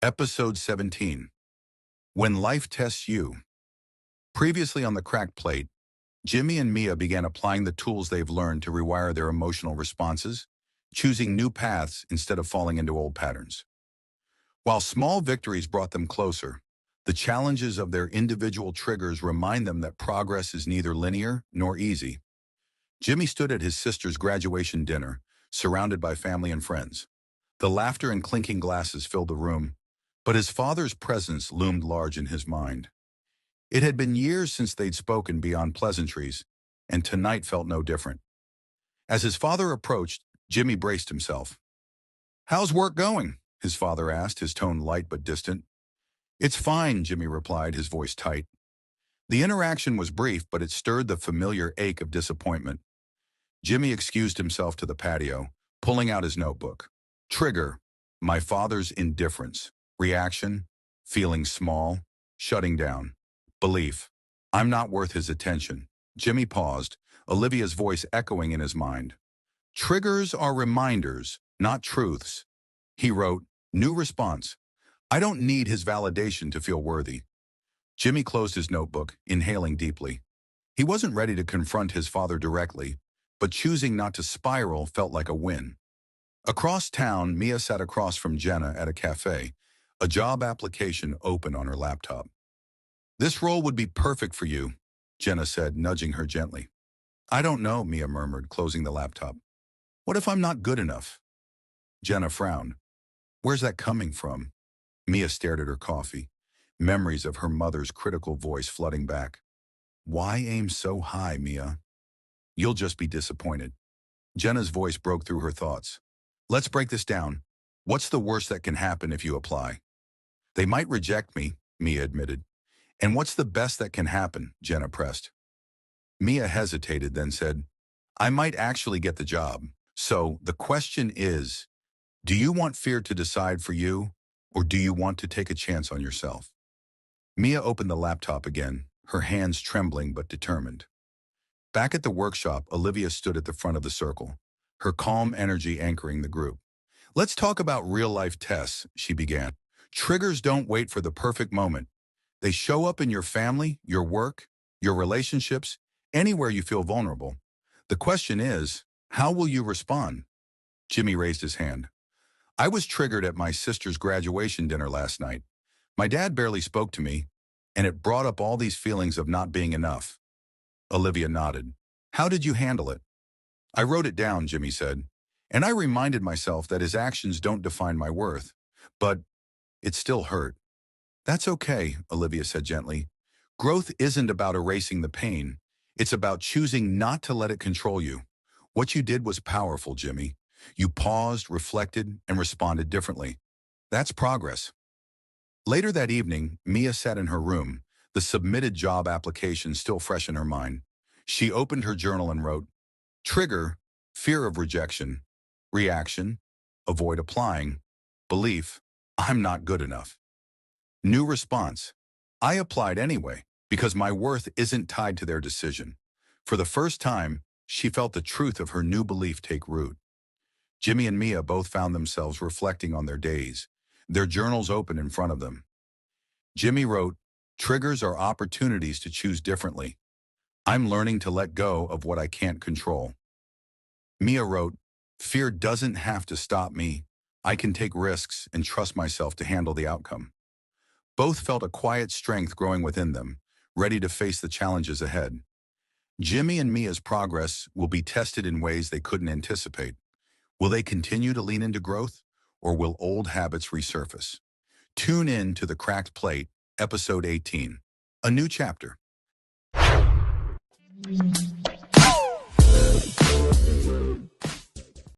Episode 17. When Life Tests You. Previously on the cracked plate, Jimmy and Mia began applying the tools they've learned to rewire their emotional responses, choosing new paths instead of falling into old patterns. While small victories brought them closer, the challenges of their individual triggers remind them that progress is neither linear nor easy. Jimmy stood at his sister's graduation dinner, surrounded by family and friends. The laughter and clinking glasses filled the room, but his father's presence loomed large in his mind. It had been years since they'd spoken beyond pleasantries, and tonight felt no different. As his father approached, Jimmy braced himself. "How's work going?" his father asked, his tone light but distant. "It's fine," Jimmy replied, his voice tight. The interaction was brief, but it stirred the familiar ache of disappointment. Jimmy excused himself to the patio, pulling out his notebook. Trigger: my father's indifference. Reaction: feeling small, shutting down. Belief: I'm not worth his attention. Jimmy paused, Olivia's voice echoing in his mind. Triggers are reminders, not truths. He wrote, new response: I don't need his validation to feel worthy. Jimmy closed his notebook, inhaling deeply. He wasn't ready to confront his father directly, but choosing not to spiral felt like a win. Across town, Mia sat across from Jenna at a cafe, a job application open on her laptop. "This role would be perfect for you," Jenna said, nudging her gently. "I don't know," Mia murmured, closing the laptop. "What if I'm not good enough?" Jenna frowned. "Where's that coming from?" Mia stared at her coffee, memories of her mother's critical voice flooding back. "Why aim so high, Mia? You'll just be disappointed." Jenna's voice broke through her thoughts. "Let's break this down. What's the worst that can happen if you apply?" "They might reject me," Mia admitted. "And what's the best that can happen?" Jenna pressed. Mia hesitated, then said, "I might actually get the job. So the question is, do you want fear to decide for you, or do you want to take a chance on yourself?" Mia opened the laptop again, her hands trembling but determined. Back at the workshop, Olivia stood at the front of the circle, her calm energy anchoring the group. "Let's talk about real-life tests," she began. "Triggers don't wait for the perfect moment. They show up in your family, your work, your relationships, anywhere you feel vulnerable. The question is, how will you respond?" Jimmy raised his hand. "I was triggered at my sister's graduation dinner last night. My dad barely spoke to me, and it brought up all these feelings of not being enough." Olivia nodded. "How did you handle it?" "I wrote it down," Jimmy said, "and I reminded myself that his actions don't define my worth. But it still hurt." "That's okay," Olivia said gently. "Growth isn't about erasing the pain. It's about choosing not to let it control you. What you did was powerful, Jimmy. You paused, reflected, and responded differently. That's progress." Later that evening, Mia sat in her room, the submitted job application still fresh in her mind. She opened her journal and wrote, Trigger: fear of rejection. Reaction: avoid applying. Belief: I'm not good enough. New response: I applied anyway, because my worth isn't tied to their decision. For the first time, she felt the truth of her new belief take root. Jimmy and Mia both found themselves reflecting on their days, their journals open in front of them. Jimmy wrote, "Triggers are opportunities to choose differently. I'm learning to let go of what I can't control." Mia wrote, "Fear doesn't have to stop me. I can take risks and trust myself to handle the outcome." Both felt a quiet strength growing within them, ready to face the challenges ahead. Jimmy and Mia's progress will be tested in ways they couldn't anticipate. Will they continue to lean into growth, or will old habits resurface? Tune in to The Cracked Plate, Episode 18, a new chapter.